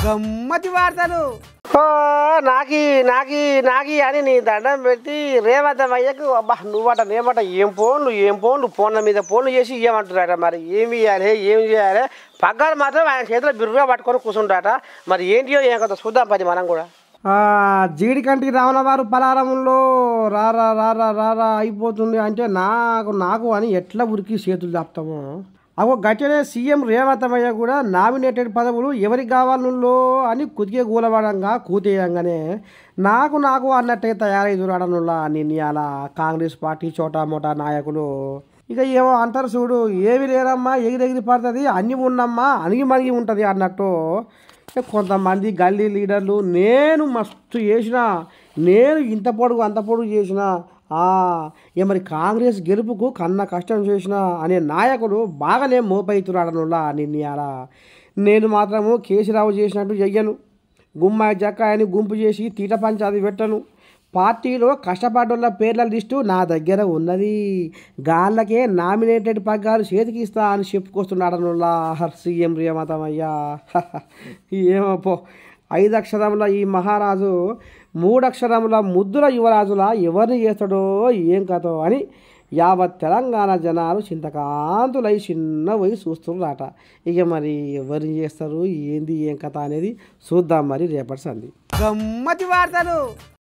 గమ్మతి వార్తలు. నాకి నాకి నాకి అని నీ దండం పెట్టి రేవంత్ అయ్యకు అబ్బా నువ్వట నేమట ఏం ఫోన్లు ఫోన్ల మీద ఫోన్లు చేసి ఇవ్వమంటున్నాట. మరి ఏమి ఇవ్వాలి ఏం చేయాలి? పగ్గాలు మాత్రం ఆయన చేతిలో బిర్రుగా పట్టుకొని కూర్చుంటాట. మరి ఏంటియో ఏం కదా చూద్దాం పది మనం కూడా. జీడికంటి రావణ వారు పలారంలో రారా రారా రారా అయిపోతుంది అంటే నాకు అని ఎట్లా ఉరికి చేతులు దాపుతామో అగో గట్టినే సీఎం రేవంత్ అయ్య కూడా నామినేటెడ్ పదవులు ఎవరికి కావాలో అని కుదికే గూలవడంగా కూతేయంగానే నాకు అన్నట్టే తయారైదురాడనులా నిన్న కాంగ్రెస్ పార్టీ చోటా మోటా నాయకులు ఇక ఏమో అంటారు చూడు, ఏమి లేరమ్మా ఎగిరెగిరి పడుతుంది అన్నీ ఉన్నమ్మా అణిగి మణిగి ఉంటుంది అన్నట్టు. కొంతమంది గల్లీ లీడర్లు నేను మస్తు చేసిన, నేను ఇంత పొడుగు అంత పొడుగు చేసిన, ఇక మరి కాంగ్రెస్ గెలుపుకు కన్న కష్టం చేసిన అనే నాయకుడు బాగానే మోపైతున్నాడనులా నిన్న. నేను మాత్రము కేసీరావు చేసినట్టు చెయ్యను, గుమ్మాయి జక్కాయని గుంపు చేసి తీట పంచాది పెట్టను. పార్టీలో కష్టపడ్డోళ్ళ పేర్ల లిస్టు నా దగ్గర ఉన్నది, గాళ్ళకే నామినేటెడ్ పగ్గాలు చేతికి ఇస్తా అని చెప్పుకొస్తున్నాడనులా సీఎం రేవంత్ అయ్యా. ఏమో పో, 5 అక్షరముల ఈ మహారాజు 3 అక్షరముల ముద్దుల యువరాజులా ఎవరిని చేస్తాడో ఏం కథో అని యావత్ తెలంగాణ జనాలు చింతకాంతులై చిన్న పోయి చూస్తున్నారట. ఇక మరి ఎవరిని చేస్తారు ఏంది ఏం కథ అనేది చూద్దాం మరి రేపటి సంది. గమ్మతి వార్తలు.